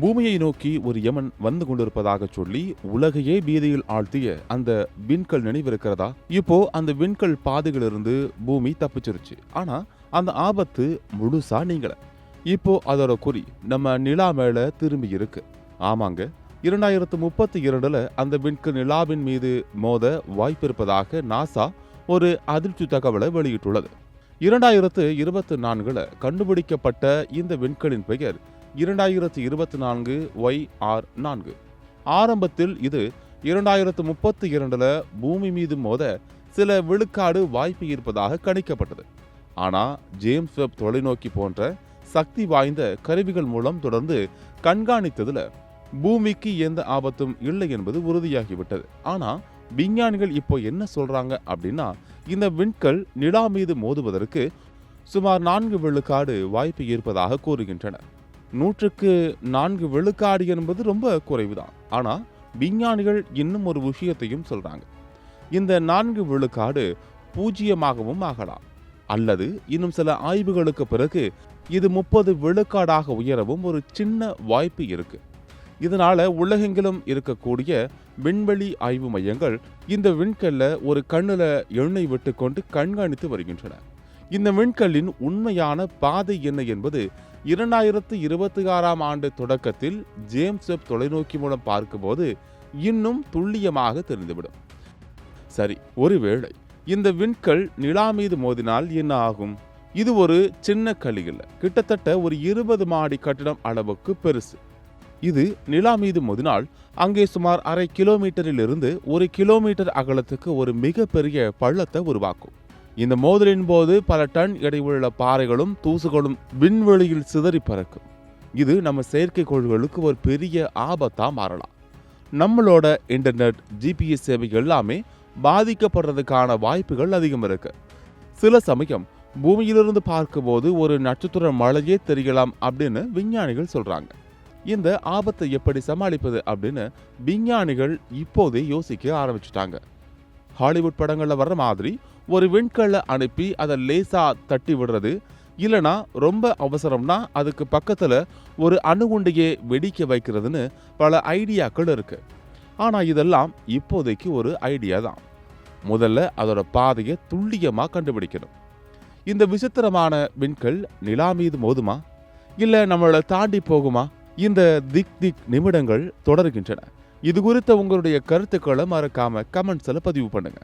பூமியை நோக்கி ஒரு யமன் வந்து கொண்டிருப்பதாக சொல்லி உலகையே பீதியில் ஆழ்த்திய அந்த விண்கல் நினைவிருக்கிறதா? இப்போ அந்த விண்கல் பாதைகளிலிருந்து பூமி தப்பிச்சிருச்சு. ஆனா அந்த ஆபத்து முழுசா நீங்கள. இப்போ அதோட குறி நம்ம நிலா மேல திரும்பி இருக்கு. ஆமாங்க, 2032 அந்த விண்கல் நிலாவின் மீது மோத வாய்ப்பு இருப்பதாக நாசா ஒரு அதிர்ச்சி தகவலை வெளியிட்டுள்ளது. 2024 கண்டுபிடிக்கப்பட்ட இந்த விண்கலின் பெயர் 2024 YR4. ஆரம்பத்தில் இது 2032 பூமி மீது மோத சில விழுக்காடு வாய்ப்பு இருப்பதாக கணிக்கப்பட்டது. ஆனா ஜேம்ஸ் வெப் தொலைநோக்கி போன்ற சக்தி வாய்ந்த கருவிகள் மூலம் தொடர்ந்து கண்காணித்ததுல பூமிக்கு எந்த ஆபத்தும் இல்லை என்பது உறுதியாகிவிட்டது. ஆனா விஞ்ஞானிகள் இப்போ என்ன சொல்றாங்க அப்படின்னா, இந்த விண்கல் நிலா மீது மோதுவதற்கு சுமார் 4 விழுக்காடு வாய்ப்பு இருப்பதாக கூறுகின்றனர். 100க்கு 4 விழுக்காடு என்பது ரொம்ப குறைவுதான். ஆனா விஞ்ஞானிகள் இன்னும் ஒரு விஷயத்தையும் சொல்றாங்க. இந்த 4 விழுக்காடு 0 ஆகலாம், அல்லது இன்னும் சில ஆய்வுகளுக்கு பிறகு இது 30 விழுக்காடாக உயரவும் ஒரு சின்ன வாய்ப்பு இருக்கு. இதனால உலகெங்கிலும் இருக்கக்கூடிய விண்வெளி ஆய்வு மையங்கள் இந்த விண்கல்ல ஒரு கண்ணுல எண்ணெய் விட்டு கொண்டு கண்காணித்து வருகின்றன. இந்த விண்கல்லின் உண்மையான பாதை என்ன என்பது 2026 தொடக்கத்தில் ஜேம்ஸ் வெப் தொலைநோக்கி மூலம் பார்க்கும்போது இன்னும் துல்லியமாக தெரிந்துவிடும். சரி, ஒருவேளை இந்த விண்கல் நிலா மீது மோதினால் என்ன ஆகும்? இது ஒரு சின்ன கல் இல்ல, கிட்டத்தட்ட ஒரு 20 மாடி கட்டிடம் அளவுக்கு பெருசு. இது நிலா மீது மோதினால் அங்கே சுமார் 1/2 கிலோமீட்டரில் இருந்து 1 கிலோமீட்டர் அகலத்துக்கு ஒரு மிகப்பெரிய பள்ளத்தை உருவாக்கும். இந்த மோதலின் போது பல டன் எடையுள்ள பாறைகளும் தூசுகளும் விண்வெளியில் சிதறி பறக்கும். இது நம்ம செயற்கைக்கோள்களுக்கு ஒரு பெரிய ஆபத்தா மாறலாம். நம்மளோட இன்டர்நெட், GPS சேவை எல்லாமே பாதிக்கப்படுறதுக்கான வாய்ப்புகள் அதிகம் இருக்கு. சில சமயம் பூமியிலிருந்து பார்க்கும்போது ஒரு நட்சத்திர மழையே தெரியலாம் அப்படின்னு விஞ்ஞானிகள் சொல்றாங்க. இந்த ஆபத்தை எப்படி சமாளிப்பது அப்படின்னு விஞ்ஞானிகள் இப்போதே யோசிக்க ஆரம்பிச்சுட்டாங்க. ஹாலிவுட் படங்கள்ல வர்ற மாதிரி ஒரு விண்கல்லை அனுப்பி அதை லேசா தட்டி விடுறது, இல்லனா ரொம்ப அவசரம்னா அதுக்கு பக்கத்துல ஒரு அணுகுண்டையே வெடிக்க வைக்கிறதுன்னு பல ஐடியாக்கள் இருக்கு. ஆனா இதெல்லாம் இப்போதைக்கு ஒரு ஐடியா தான். முதல்ல அதோட பாதையை துல்லியமா கண்டுபிடிக்கணும். இந்த விசித்திரமான விண்கல் நிலா மீது மோதுமா, இல்ல நம்மளை தாண்டி போகுமா? இந்த திக் நிமிடங்கள் தொடர்கின்றன. இது குறித்த உங்களுடைய கருத்துக்களை மறக்காம கமெண்ட்ஸ்ல பதிவு பண்ணுங்க.